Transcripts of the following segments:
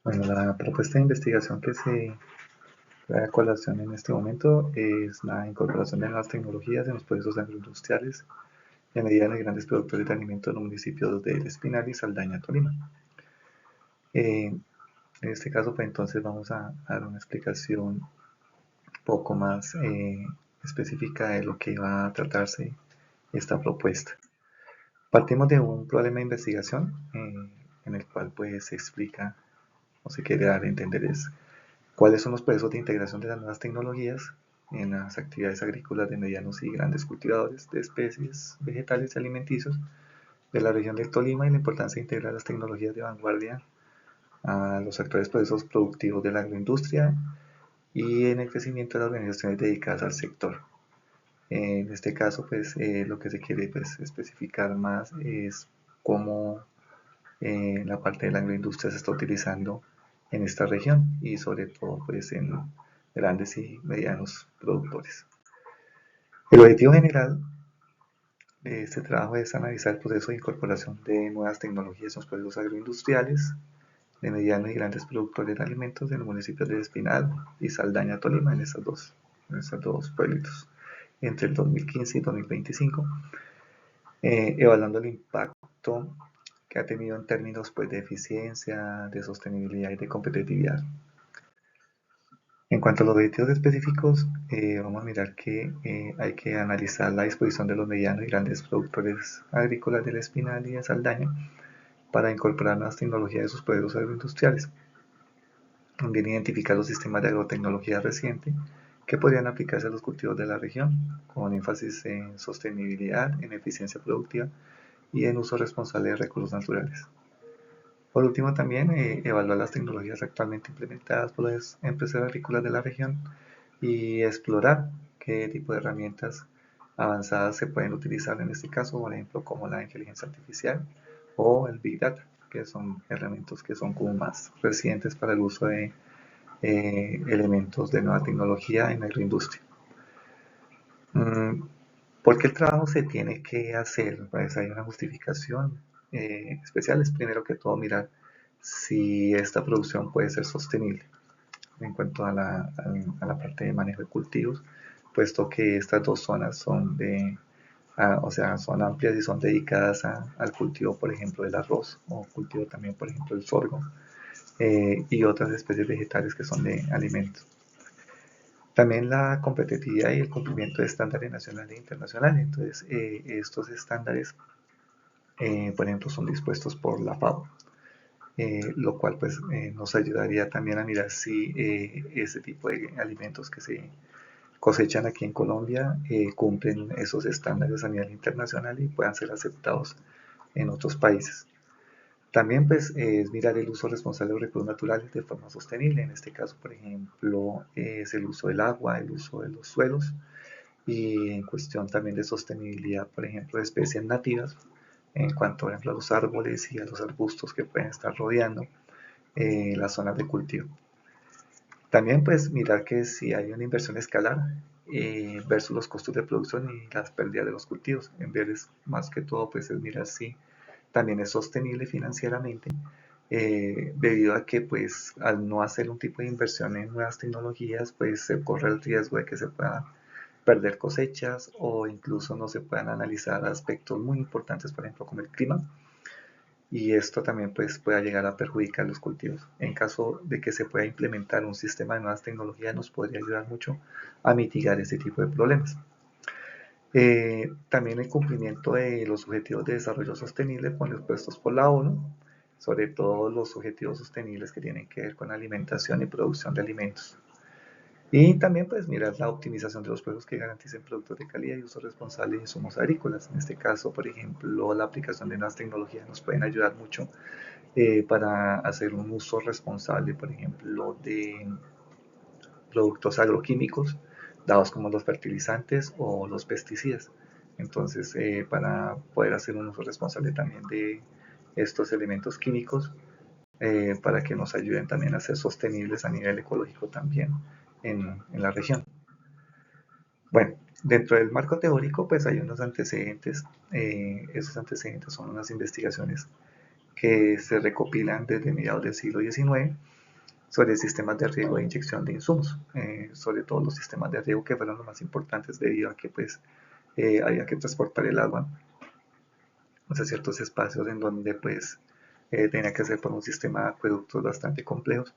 Bueno, la propuesta de investigación que se trae a colación en este momento es la incorporación de nuevas tecnologías en los procesos agroindustriales y a medida de grandes productores de alimentos en los municipios de El Espinal y Saldaña, Tolima. En este caso, pues entonces vamos a dar una explicación un poco más específica de lo que va a tratarse esta propuesta. Partimos de un problema de investigación en el cual pues se explica o se quiere dar a entender es cuáles son los procesos de integración de las nuevas tecnologías en las actividades agrícolas de medianos y grandes cultivadores de especies vegetales y alimenticios de la región del Tolima y la importancia de integrar las tecnologías de vanguardia a los actuales procesos productivos de la agroindustria y en el crecimiento de las organizaciones dedicadas al sector. En este caso, pues lo que se quiere pues, especificar más es cómo la parte de la agroindustria se está utilizando en esta región y sobre todo pues en grandes y medianos productores. El objetivo general de este trabajo es analizar el proceso de incorporación de nuevas tecnologías en los procesos agroindustriales de medianos y grandes productores de alimentos en los municipios de Espinal y Saldaña, Tolima, en estos dos pueblitos, entre el 2015 y 2025, evaluando el impacto que ha tenido en términos pues, de eficiencia, de sostenibilidad y de competitividad. En cuanto a los objetivos específicos, vamos a mirar que hay que analizar la disposición de los medianos y grandes productores agrícolas del Espinal y de Saldaña para incorporar nuevas tecnologías de sus procesos agroindustriales. También identificar los sistemas de agrotecnología reciente que podrían aplicarse a los cultivos de la región, con énfasis en sostenibilidad, en eficiencia productiva y en uso responsable de recursos naturales. Por último, también evaluar las tecnologías actualmente implementadas por las empresas agrícolas de la región y explorar qué tipo de herramientas avanzadas se pueden utilizar en este caso, por ejemplo, como la inteligencia artificial o el Big Data, que son herramientas que son como más recientes para el uso de elementos de nueva tecnología en la agroindustria. ¿Por qué el trabajo se tiene que hacer? Pues hay una justificación especial. Es primero que todo mirar si esta producción puede ser sostenible en cuanto a la parte de manejo de cultivos, puesto que estas dos zonas son o sea, son amplias y son dedicadas al cultivo, por ejemplo, del arroz o cultivo también, por ejemplo, del sorgo y otras especies vegetales que son de alimentos. También la competitividad y el cumplimiento de estándares nacionales e internacionales. Entonces, estos estándares, por ejemplo, son dispuestos por la FAO, lo cual pues, nos ayudaría también a mirar si ese tipo de alimentos que se cosechan aquí en Colombia cumplen esos estándares a nivel internacional y puedan ser aceptados en otros países. También pues, es mirar el uso responsable de los recursos naturales de forma sostenible. En este caso, por ejemplo, es el uso del agua, el uso de los suelos y en cuestión también de sostenibilidad, por ejemplo, de especies nativas en cuanto, por ejemplo, a los árboles y a los arbustos que pueden estar rodeando las zonas de cultivo. También pues mirar que si hay una inversión escalar versus los costos de producción y las pérdidas de los cultivos. En vez más que todo pues es mirar si también es sostenible financieramente debido a que pues al no hacer un tipo de inversión en nuevas tecnologías pues se corre el riesgo de que se puedan perder cosechas o incluso no se puedan analizar aspectos muy importantes, por ejemplo como el clima, y esto también pues, pueda llegar a perjudicar los cultivos. En caso de que se pueda implementar un sistema de nuevas tecnologías, nos podría ayudar mucho a mitigar ese tipo de problemas. También el cumplimiento de los objetivos de desarrollo sostenible con los puestos por la ONU, sobre todo los objetivos sostenibles que tienen que ver con alimentación y producción de alimentos. Y también pues mirar la optimización de los pueblos que garanticen productos de calidad y uso responsable de insumos agrícolas. En este caso, por ejemplo, la aplicación de nuevas tecnologías nos pueden ayudar mucho para hacer un uso responsable, por ejemplo, de productos agroquímicos, dados como los fertilizantes o los pesticidas. Entonces, para poder hacer un uso responsable también de estos elementos químicos, para que nos ayuden también a ser sostenibles a nivel ecológico también en la región. Bueno, dentro del marco teórico, pues hay unos antecedentes. Esos antecedentes son unas investigaciones que se recopilan desde mediados del siglo XIX sobre sistemas de riego e inyección de insumos, sobre todo los sistemas de riego que fueron los más importantes debido a que pues había que transportar el agua hacia ciertos espacios en donde pues tenía que hacer por un sistema de acueductos bastante complejos.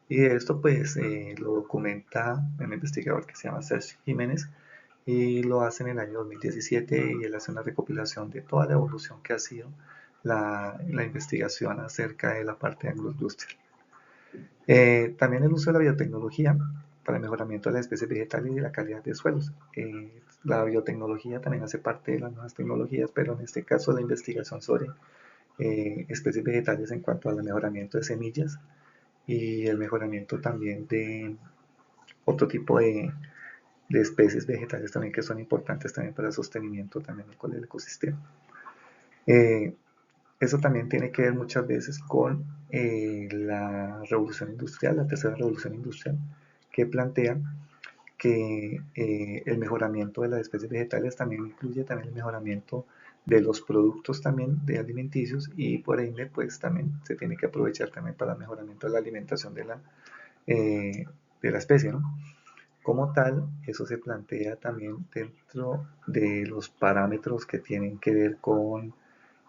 Y esto pues lo documenta un investigador que se llama Sergio Jiménez y lo hace en el año 2017 y él hace una recopilación de toda la evolución que ha sido la investigación acerca de la parte agroindustrial. También el uso de la biotecnología para el mejoramiento de las especies vegetales y de la calidad de suelos. La biotecnología también hace parte de las nuevas tecnologías, pero en este caso la investigación sobre especies vegetales en cuanto al mejoramiento de semillas y el mejoramiento también de otro tipo de especies vegetales también que son importantes también para el sostenimiento también con el ecosistema. Eh, Eso también tiene que ver muchas veces con la revolución industrial, la tercera revolución industrial, que plantea que el mejoramiento de las especies vegetales también incluye también el mejoramiento de los productos también de alimenticios y por ende pues también se tiene que aprovechar también para el mejoramiento de la alimentación de la especie, ¿no? Como tal, eso se plantea también dentro de los parámetros que tienen que ver con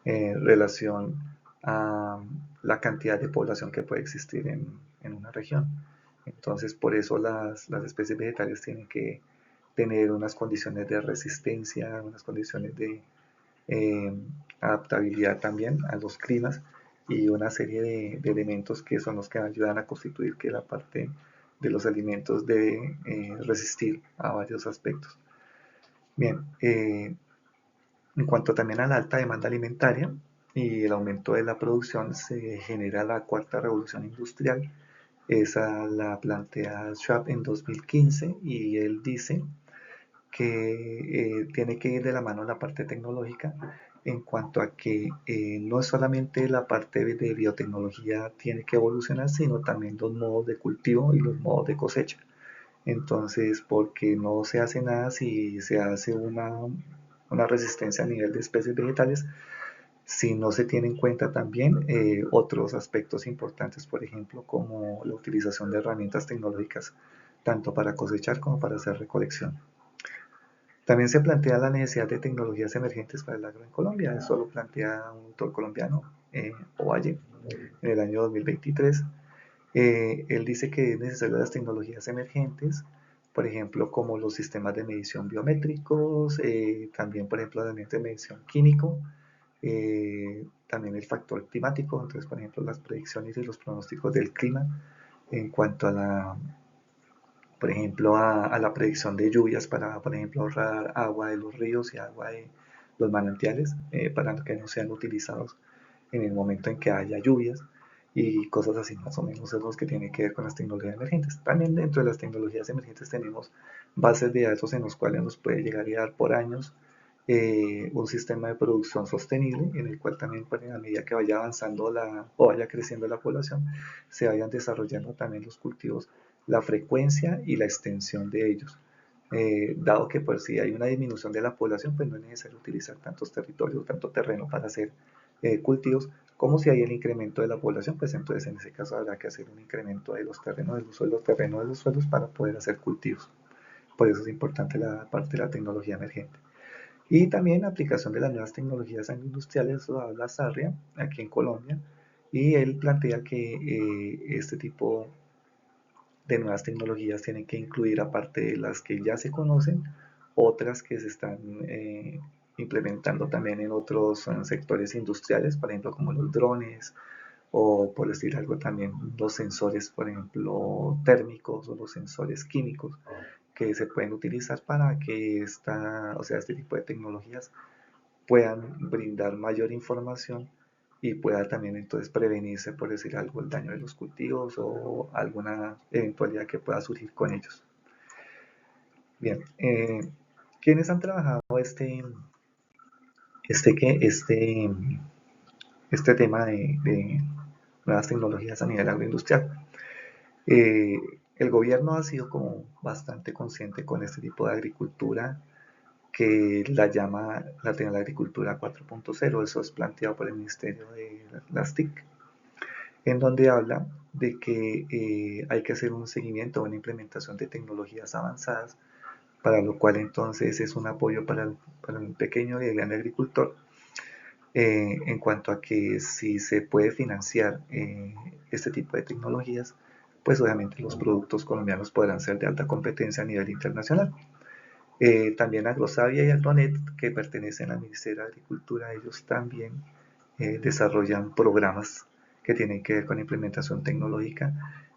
relación a la cantidad de población que puede existir en una región. Entonces, por eso las especies vegetales tienen que tener unas condiciones de resistencia, unas condiciones de eh, adaptabilidad también a los climas y una serie de elementos que son los que ayudan a constituir que la parte de los alimentos debe resistir a varios aspectos. Bien, en cuanto también a la alta demanda alimentaria y el aumento de la producción, se genera la cuarta revolución industrial. Esa la plantea Schwab en 2015 y él dice que tiene que ir de la mano la parte tecnológica en cuanto a que no es solamente la parte de biotecnología tiene que evolucionar, sino también los modos de cultivo y los modos de cosecha. Entonces, porque no se hace nada si se hace una resistencia a nivel de especies vegetales, si no se tiene en cuenta también otros aspectos importantes, por ejemplo, como la utilización de herramientas tecnológicas, tanto para cosechar como para hacer recolección. También se plantea la necesidad de tecnologías emergentes para el agro en Colombia. Eso lo plantea un autor colombiano, Ovalle, en el año 2023. Él dice que es necesario las tecnologías emergentes, por ejemplo, como los sistemas de medición biométricos, también, por ejemplo, herramientas de medición químico, también el factor climático, entonces, por ejemplo, las predicciones y los pronósticos del clima en cuanto a por ejemplo, a la predicción de lluvias para, por ejemplo, ahorrar agua de los ríos y agua de los manantiales para que no sean utilizados en el momento en que haya lluvias y cosas así, más o menos es lo que tiene que ver con las tecnologías emergentes. También dentro de las tecnologías emergentes tenemos bases de datos en los cuales nos puede llegar a dar por años un sistema de producción sostenible en el cual también pues, a medida que vaya avanzando o vaya creciendo la población se vayan desarrollando también los cultivos, la frecuencia y la extensión de ellos. Dado que pues si hay una disminución de la población pues no es necesario utilizar tantos territorios, tanto terreno para hacer cultivos, como si hay el incremento de la población, pues entonces en ese caso habrá que hacer un incremento de los terrenos, del uso de los terrenos de los suelos para poder hacer cultivos. Por eso es importante la parte de la tecnología emergente. Y también la aplicación de las nuevas tecnologías agroindustriales, eso habla Sarria, aquí en Colombia, y él plantea que este tipo de nuevas tecnologías tienen que incluir, aparte de las que ya se conocen, otras que se están implementando también en otros sectores industriales, por ejemplo, como los drones, o por decir algo también los sensores, por ejemplo, térmicos o los sensores químicos que se pueden utilizar para que o sea, este tipo de tecnologías puedan brindar mayor información y pueda también entonces prevenirse, por decir algo, el daño de los cultivos o alguna eventualidad que pueda surgir con ellos. Bien, ¿quiénes han trabajado este, que, este, este tema de nuevas tecnologías a nivel agroindustrial? El gobierno ha sido como bastante consciente con este tipo de agricultura que la llama la agricultura 4.0. Eso es planteado por el Ministerio de las TIC, en donde habla de que hay que hacer un seguimiento o una implementación de tecnologías avanzadas, para lo cual entonces es un apoyo para el pequeño y el gran agricultor, en cuanto a que si se puede financiar este tipo de tecnologías, pues obviamente los productos colombianos podrán ser de alta competencia a nivel internacional. También Agrosavia y Agronet, que pertenecen al Ministerio de Agricultura, ellos también desarrollan programas que tienen que ver con implementación tecnológica,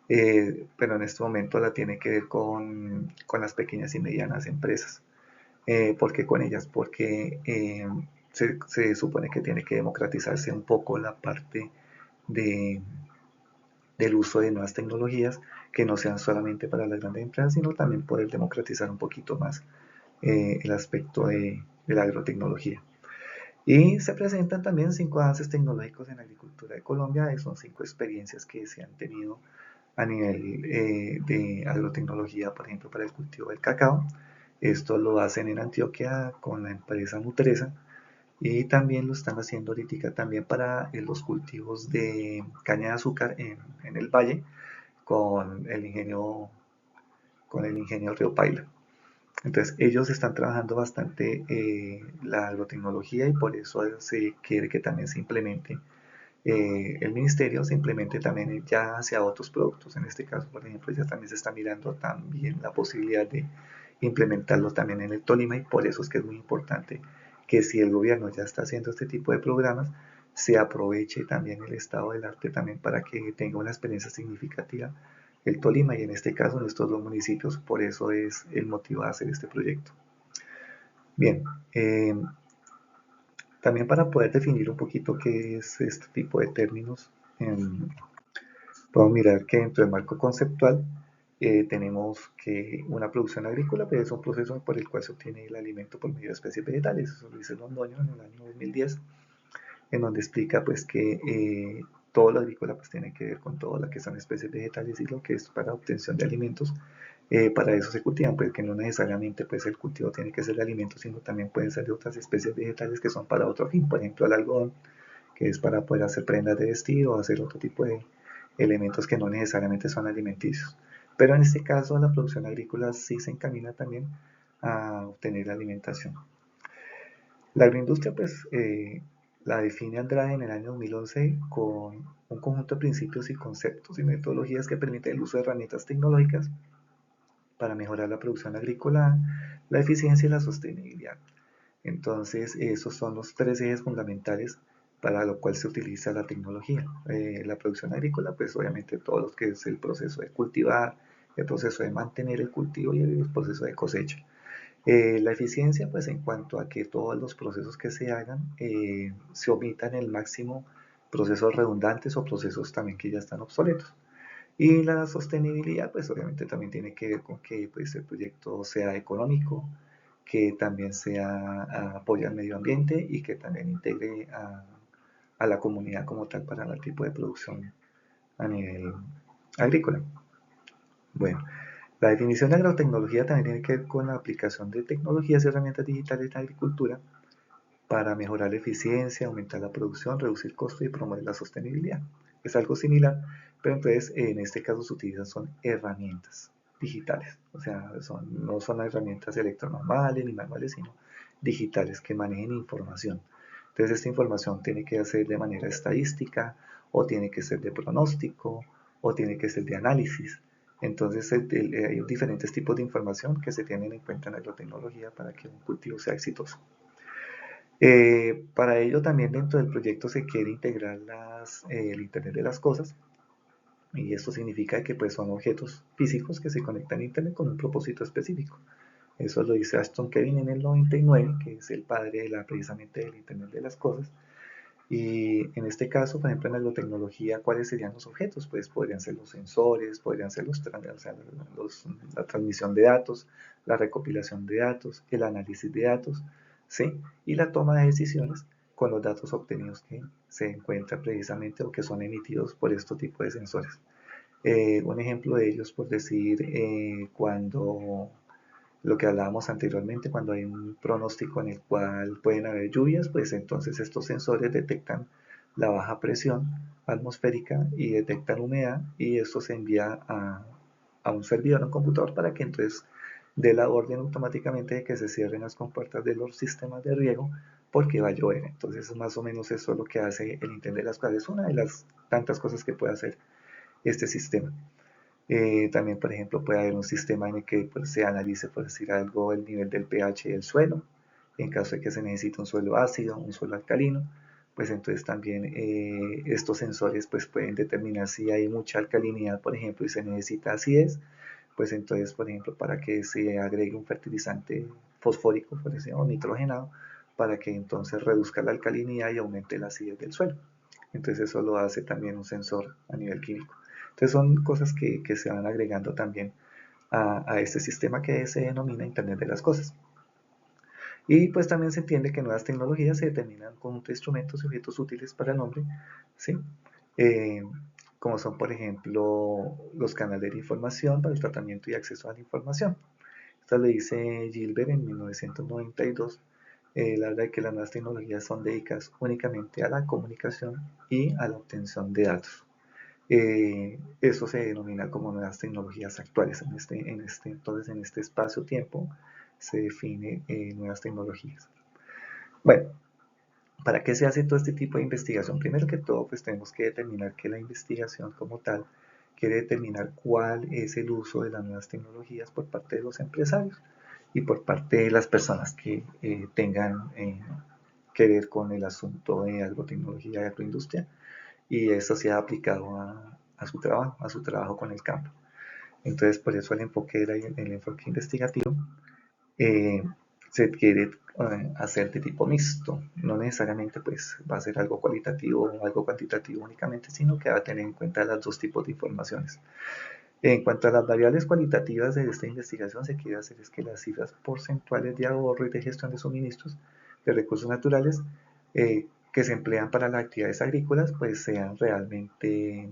pero en este momento la tiene que ver con las pequeñas y medianas empresas. ¿Por qué con ellas? Porque se supone que tiene que democratizarse un poco la parte de, del uso de nuevas tecnologías que no sean solamente para las grandes empresas, sino también poder democratizar un poquito más el aspecto de la agrotecnología. Y se presentan también 5 avances tecnológicos en la agricultura de Colombia. Son 5 experiencias que se han tenido a nivel de agrotecnología, por ejemplo, para el cultivo del cacao. Esto lo hacen en Antioquia con la empresa Nutresa, y también lo están haciendo ahorita también para los cultivos de caña de azúcar en el valle con el ingenio Río Paila. Entonces ellos están trabajando bastante la agrotecnología, y por eso se quiere que también se implemente, el ministerio se implemente también ya hacia otros productos. En este caso, por ejemplo, ya también se está mirando también la posibilidad de implementarlo también en el Tolima, y por eso es que es muy importante que si el gobierno ya está haciendo este tipo de programas, se aproveche también el estado del arte también para que tenga una experiencia significativa el Tolima, y en este caso nuestros dos municipios. Por eso es el motivo de hacer este proyecto. Bien, también para poder definir un poquito qué es este tipo de términos, podemos mirar que dentro del marco conceptual tenemos que una producción agrícola pues, es un proceso por el cual se obtiene el alimento por medio de especies vegetales. Eso lo dice Londoño en el año 2010, en donde explica pues que todo lo agrícola pues tiene que ver con todo lo que son especies vegetales y lo que es para obtención de alimentos. Para eso se cultivan, pues que no necesariamente pues el cultivo tiene que ser de alimentos, sino también pueden ser de otras especies vegetales que son para otro fin. Por ejemplo, el algodón, que es para poder hacer prendas de vestir o hacer otro tipo de elementos que no necesariamente son alimenticios. Pero en este caso la producción agrícola sí se encamina también a obtener la alimentación. La agroindustria pues la define Andrade en el año 2011 con un conjunto de principios y conceptos y metodologías que permiten el uso de herramientas tecnológicas para mejorar la producción agrícola, la eficiencia y la sostenibilidad. Entonces, esos son los 3 ejes fundamentales para lo cual se utiliza la tecnología. La producción agrícola, pues obviamente todo lo que es el proceso de cultivar, el proceso de mantener el cultivo y el proceso de cosecha. La eficiencia, pues en cuanto a que todos los procesos que se hagan se omitan el máximo procesos redundantes o procesos también que ya están obsoletos. Y la sostenibilidad, pues obviamente también tiene que ver con que pues, el proyecto sea económico, que también sea apoye al medio ambiente y que también integre a la comunidad como tal para el tipo de producción a nivel agrícola. Bueno, la definición de agrotecnología también tiene que ver con la aplicación de tecnologías y herramientas digitales en la agricultura para mejorar la eficiencia, aumentar la producción, reducir costos y promover la sostenibilidad. Es algo similar, pero entonces en este caso se utilizan son herramientas digitales, o sea, no son herramientas electronormales ni manuales, sino digitales que manejen información. Entonces esta información tiene que ser de manera estadística, o tiene que ser de pronóstico, o tiene que ser de análisis. Entonces hay diferentes tipos de información que se tienen en cuenta en la agrotecnología para que un cultivo sea exitoso. Para ello también dentro del proyecto se quiere integrar el Internet de las Cosas, y esto significa que pues, son objetos físicos que se conectan a Internet con un propósito específico. Eso lo dice Aston Kevin en el 99, que es el padre precisamente del Internet de las Cosas. Y en este caso, por ejemplo, en la biotecnología, ¿cuáles serían los objetos? Pues podrían ser los sensores, podrían ser la transmisión de datos, la recopilación de datos, el análisis de datos, ¿sí? Y la toma de decisiones con los datos obtenidos que se encuentran precisamente o que son emitidos por este tipo de sensores. Un ejemplo de ellos, por decir, cuando lo que hablábamos anteriormente, cuando hay un pronóstico en el cual pueden haber lluvias, pues entonces estos sensores detectan la baja presión atmosférica y detectan humedad, y esto se envía a un servidor, a un computador, para que entonces dé la orden automáticamente de que se cierren las compuertas de los sistemas de riego porque va a llover. Entonces más o menos eso es lo que hace el Internet de las cosas. Es una de las tantas cosas que puede hacer este sistema. También, por ejemplo, puede haber un sistema en el que pues, se analice, por decir algo, el nivel del pH del suelo, en caso de que se necesite un suelo ácido, un suelo alcalino, pues entonces también estos sensores pues, pueden determinar si hay mucha alcalinidad, por ejemplo, y se necesita acidez, pues entonces, por ejemplo, para que se agregue un fertilizante fosfórico, por ejemplo, o nitrogenado, para que entonces reduzca la alcalinidad y aumente la acidez del suelo. Entonces eso lo hace también un sensor a nivel químico. Entonces son cosas que se van agregando también a este sistema que se denomina Internet de las Cosas. Y pues también se entiende que nuevas tecnologías se determinan con instrumentos y objetos útiles para el hombre, ¿sí? Eh, como son, por ejemplo, los canales de información para el tratamiento y acceso a la información. Esto le dice Gilbert en 1992. La verdad es que las nuevas tecnologías son dedicadas únicamente a la comunicación y a la obtención de datos. Eso se denomina como nuevas tecnologías actuales. Entonces, en este espacio-tiempo se define nuevas tecnologías. Bueno, ¿para qué se hace todo este tipo de investigación? Primero que todo, pues tenemos que determinar que la investigación como tal quiere determinar cuál es el uso de las nuevas tecnologías por parte de los empresarios y por parte de las personas que tengan que ver con el asunto de agrotecnología y agroindustria, y eso se ha aplicado a su trabajo con el campo. Entonces, por eso el enfoque investigativo eh, se quiere hacer de tipo mixto. No necesariamente pues, va a ser algo cualitativo o algo cuantitativo únicamente, sino que va a tener en cuenta los dos tipos de informaciones. En cuanto a las variables cualitativas de esta investigación, se quiere hacer es que las cifras porcentuales de ahorro y de gestión de suministros de recursos naturales que se emplean para las actividades agrícolas pues sean realmente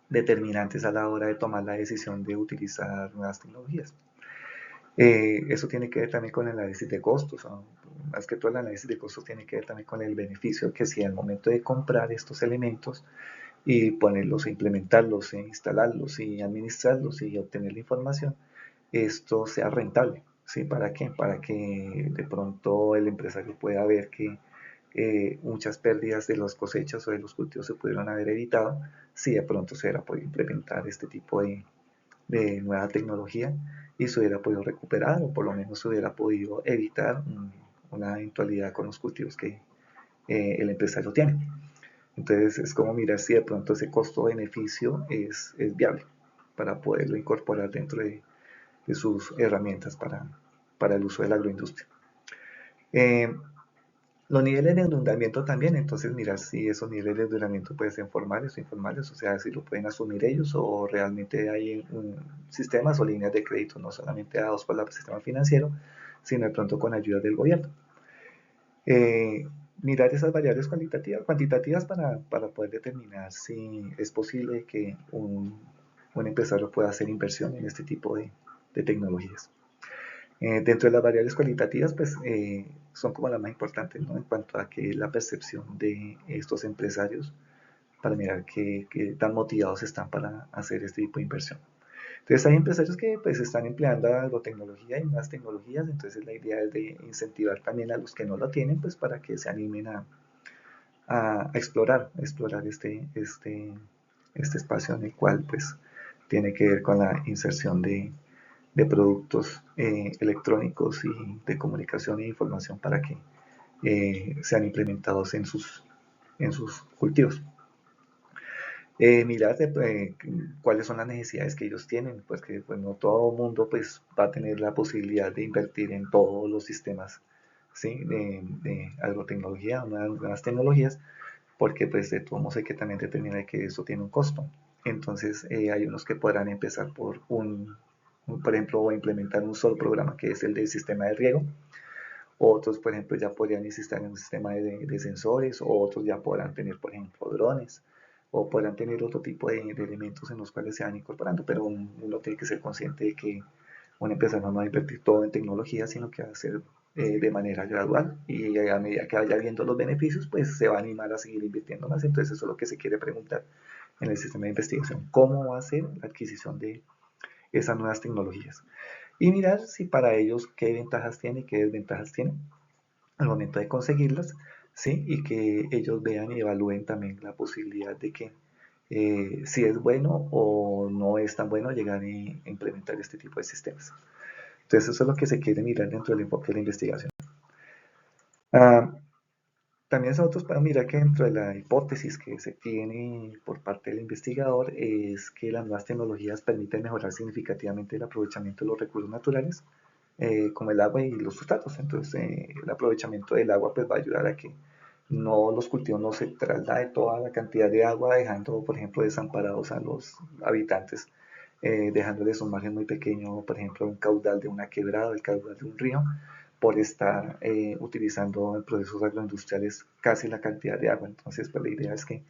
determinantes a la hora de tomar la decisión de utilizar nuevas tecnologías. Eso tiene que ver también con el análisis de costos, ¿no? Más que todo el análisis de costos tiene que ver también con el beneficio que si al momento de comprar estos elementos y ponerlos, implementarlos, instalarlos y administrarlos y obtener la información, esto sea rentable. ¿Sí? ¿Para qué? Para que de pronto el empresario pueda ver que muchas pérdidas de las cosechas o de los cultivos se pudieron haber evitado si de pronto se hubiera podido implementar este tipo de nueva tecnología y se hubiera podido recuperar, o por lo menos se hubiera podido evitar una eventualidad con los cultivos que el empresario tiene. Entonces es como mirar si de pronto ese costo-beneficio es viable para poderlo incorporar dentro de sus herramientas para el uso de la agroindustria. Eh, los niveles de endeudamiento también, entonces mirar si esos niveles de endeudamiento pueden ser formales o informales, o sea, si lo pueden asumir ellos o realmente hay sistemas o líneas de crédito no solamente dados por el sistema financiero, sino de pronto con ayuda del gobierno. Eh, Mirar esas variables cuantitativas para poder determinar si es posible que un empresario pueda hacer inversión en este tipo de tecnologías. Dentro de las variables cualitativas, pues son como las más importantes, ¿no? En cuanto a que la percepción de estos empresarios para mirar qué tan motivados están para hacer este tipo de inversión. Entonces hay empresarios que pues están empleando agrotecnología y nuevas tecnologías, entonces la idea es de incentivar también a los que no lo tienen, pues para que se animen a explorar este espacio en el cual pues tiene que ver con la inserción de productos electrónicos y de comunicación e información para que sean implementados en sus cultivos. Mirar cuáles son las necesidades que ellos tienen, pues que pues, no todo el mundo pues, va a tener la posibilidad de invertir en todos los sistemas, ¿sí? de agrotecnología, nuevas tecnologías, porque pues de todo modo hay que también determinar que eso tiene un costo. Entonces hay unos que podrán empezar por por ejemplo, implementar un solo programa que es el del sistema de riego. Otros, por ejemplo, ya podrían insistir en un sistema de sensores, o otros ya podrán tener, por ejemplo, drones, o podrán tener otro tipo de elementos en los cuales se van incorporando, pero uno tiene que ser consciente de que una empresa no va a invertir todo en tecnología, sino que va a ser de manera gradual y a medida que vaya viendo los beneficios, pues se va a animar a seguir invirtiendo más. Entonces eso es lo que se quiere preguntar en el sistema de investigación, cómo va a ser la adquisición de esas nuevas tecnologías y mirar si para ellos qué ventajas tiene y qué desventajas tiene al momento de conseguirlas, ¿sí? Y que ellos vean y evalúen también la posibilidad de que si es bueno o no es tan bueno llegar a implementar este tipo de sistemas. Entonces eso es lo que se quiere mirar dentro del enfoque de la investigación. Ah, también nosotros podemos mirar que dentro de la hipótesis que se tiene por parte del investigador es que las nuevas tecnologías permiten mejorar significativamente el aprovechamiento de los recursos naturales, como el agua y los sustratos. Entonces, el aprovechamiento del agua pues, va a ayudar a que no los cultivos no se traslade toda la cantidad de agua, dejando, por ejemplo, desamparados a los habitantes, dejándoles un margen muy pequeño, por ejemplo, un caudal de una quebrada, el caudal de un río, por estar utilizando en procesos agroindustriales casi la cantidad de agua. Entonces, pues la idea es que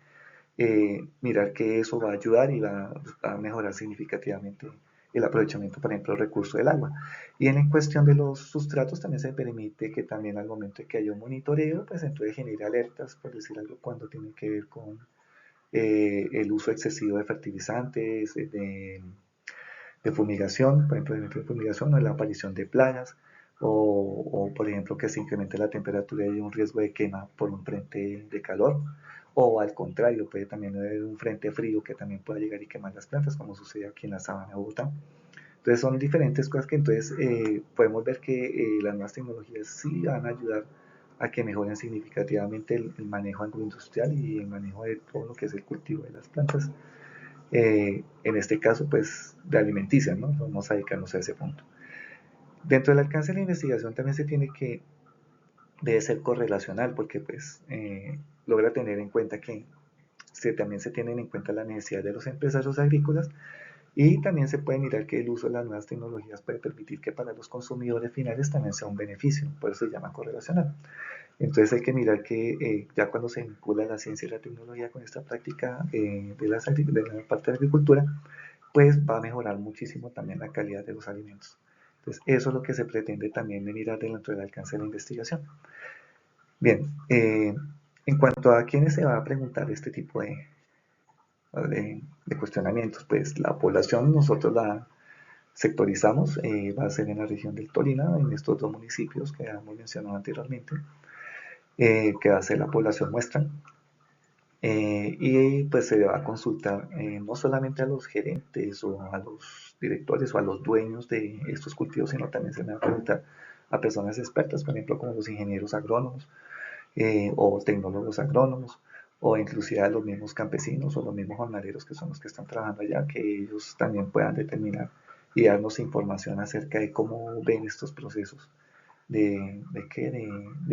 mirar que eso va a ayudar y va a mejorar significativamente el aprovechamiento, por ejemplo, del recurso del agua. Y en cuestión de los sustratos también se permite que también al momento de que haya un monitoreo, pues entonces genere alertas, por decir algo, cuando tiene que ver con el uso excesivo de fertilizantes, de fumigación, por ejemplo, de fumigación o la aparición de plagas, por ejemplo que se incremente la temperatura y hay un riesgo de quema por un frente de calor, o al contrario, puede también haber un frente frío que también pueda llegar y quemar las plantas, como sucede aquí en la sabana de Bogotá. Entonces son diferentes cosas que entonces podemos ver que las nuevas tecnologías sí van a ayudar a que mejoren significativamente el manejo agroindustrial y el manejo de todo lo que es el cultivo de las plantas en este caso, pues, de alimenticia, ¿no? Vamos a dedicarnos a ese punto. Dentro del alcance de la investigación también se tiene que, debe ser correlacional, porque pues logra tener en cuenta que también se tienen en cuenta las necesidades de los empresarios agrícolas y también se puede mirar que el uso de las nuevas tecnologías puede permitir que para los consumidores finales también sea un beneficio, por eso se llama correlacional. Entonces hay que mirar que ya cuando se vincula la ciencia y la tecnología con esta práctica de la parte de la agricultura, pues va a mejorar muchísimo también la calidad de los alimentos. Entonces, eso es lo que se pretende también mirar dentro del alcance de la investigación. Bien, en cuanto a quiénes se va a preguntar este tipo de cuestionamientos, pues la población nosotros la sectorizamos, va a ser en la región del Tolima, en estos dos municipios que hemos mencionado anteriormente, que va a ser la población muestra, y pues se va a consultar no solamente a los gerentes o a los directores o a los dueños de estos cultivos, sino también se va a preguntar a personas expertas, por ejemplo, como los ingenieros agrónomos o tecnólogos agrónomos, o inclusive a los mismos campesinos o los mismos jornaleros que son los que están trabajando allá, que ellos también puedan determinar y darnos información acerca de cómo ven estos procesos de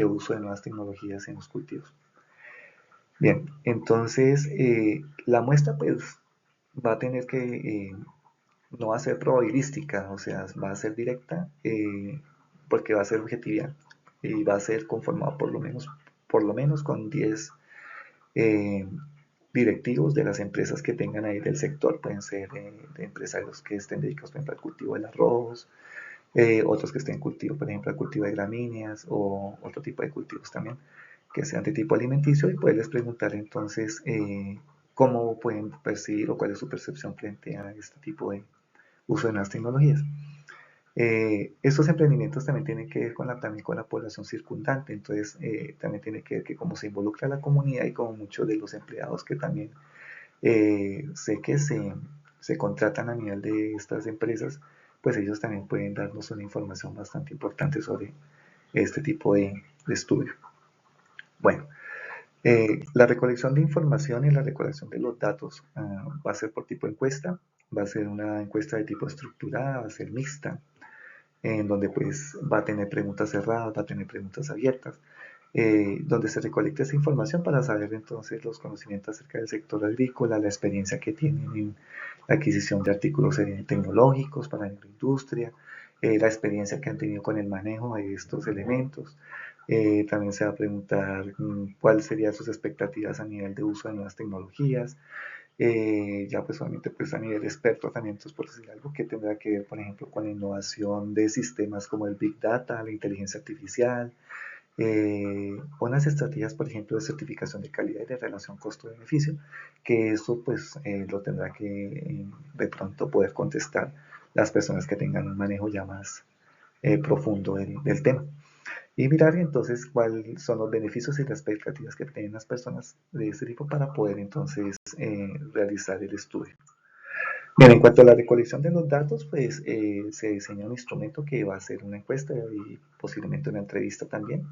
uso de nuevas tecnologías en los cultivos. Bien, entonces la muestra pues va a tener que, no va a ser probabilística, o sea, va a ser directa porque va a ser objetividad y va a ser conformado por lo menos con 10 eh, directivos de las empresas que tengan ahí del sector, pueden ser de empresarios que estén dedicados, por ejemplo, al cultivo del arroz, otros que estén en cultivo, por ejemplo, al cultivo de gramíneas o otro tipo de cultivos también que sean de tipo alimenticio y poderles preguntar entonces cómo pueden percibir o cuál es su percepción frente a este tipo de uso de nuevas tecnologías. Estos emprendimientos también tienen que ver también con la población circundante, entonces también tiene que ver que como se involucra la comunidad y como muchos de los empleados que también sé que se contratan a nivel de estas empresas, pues ellos también pueden darnos una información bastante importante sobre este tipo de estudio. Bueno, la recolección de información y la recolección de los datos va a ser por tipo encuesta, va a ser una encuesta de tipo estructurada, va a ser mixta, en donde pues va a tener preguntas cerradas, va a tener preguntas abiertas, donde se recolecta esa información para saber entonces los conocimientos acerca del sector agrícola, la experiencia que tienen en la adquisición de artículos tecnológicos para la industria, la experiencia que han tenido con el manejo de estos elementos. También se va a preguntar cuáles serían sus expectativas a nivel de uso de nuevas tecnologías, Ya pues solamente pues a nivel experto también, entonces por decir algo que tendrá que ver, por ejemplo, con la innovación de sistemas como el Big Data, la inteligencia artificial, unas estrategias, por ejemplo, de certificación de calidad y de relación costo-beneficio, que eso pues lo tendrá que de pronto poder contestar las personas que tengan un manejo ya más profundo del tema. Y mirar entonces cuáles son los beneficios y las expectativas que tienen las personas de este tipo para poder entonces realizar el estudio. Bien, en cuanto a la recolección de los datos, pues se diseña un instrumento que va a ser una encuesta y posiblemente una entrevista también,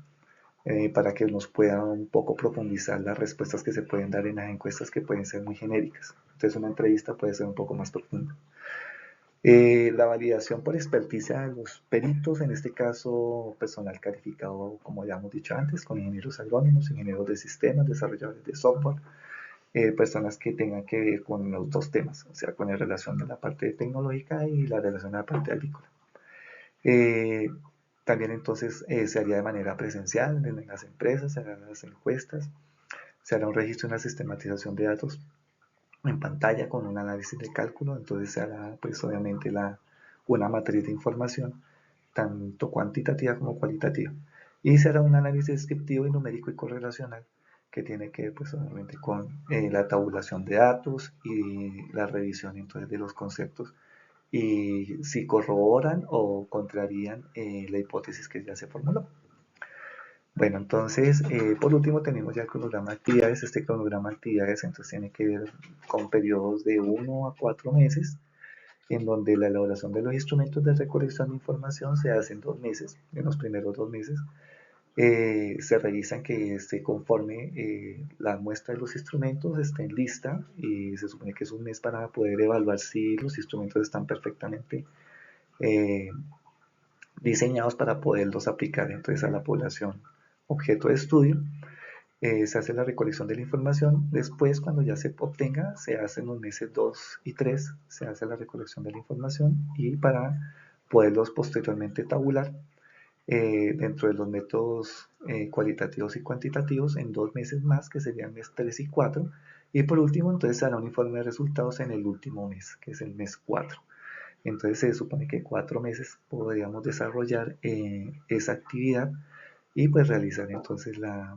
para que nos pueda un poco profundizar las respuestas que se pueden dar en las encuestas que pueden ser muy genéricas. Entonces una entrevista puede ser un poco más profunda. La validación por experticia de los peritos, en este caso personal calificado, como ya hemos dicho antes, con ingenieros agrónomos, ingenieros de sistemas, desarrolladores de software, personas que tengan que ver con los dos temas, o sea, con la relación de la parte tecnológica y la relación de la parte agrícola. Eh, También entonces se haría de manera presencial en las empresas, se harán las encuestas, se hará un registro y una sistematización de datos en pantalla con un análisis de cálculo, entonces se hará pues obviamente una matriz de información, tanto cuantitativa como cualitativa. Y se hará un análisis descriptivo y numérico y correlacional que tiene que ver pues obviamente con la tabulación de datos y la revisión entonces de los conceptos y si corroboran o contrarían la hipótesis que ya se formuló. Bueno, entonces, por último tenemos ya el cronograma de actividades. Este cronograma de actividades entonces tiene que ver con periodos de 1 a 4 meses, en donde la elaboración de los instrumentos de recolección de información se hace en 2 meses, en los primeros 2 meses. Se revisan que esté conforme la muestra de los instrumentos esté en lista y se supone que es un mes para poder evaluar si los instrumentos están perfectamente eh, diseñados para poderlos aplicar entonces a la población objeto de estudio. Se hace la recolección de la información. Después, cuando ya se obtenga, se hace en los meses 2 y 3, se hace la recolección de la información y para poderlos posteriormente tabular dentro de los métodos cualitativos y cuantitativos en 2 meses más, que serían mes 3 y 4. Y por último, entonces se hará un informe de resultados en el último mes, que es el mes 4. Entonces se supone que 4 meses podríamos desarrollar esa actividad y pues realizar entonces la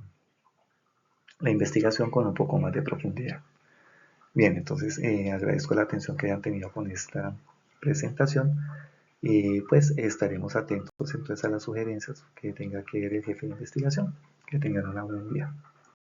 investigación con un poco más de profundidad. Bien, entonces agradezco la atención que hayan tenido con esta presentación y pues estaremos atentos entonces a las sugerencias que tenga que ver el jefe de investigación. Que tengan una buena día.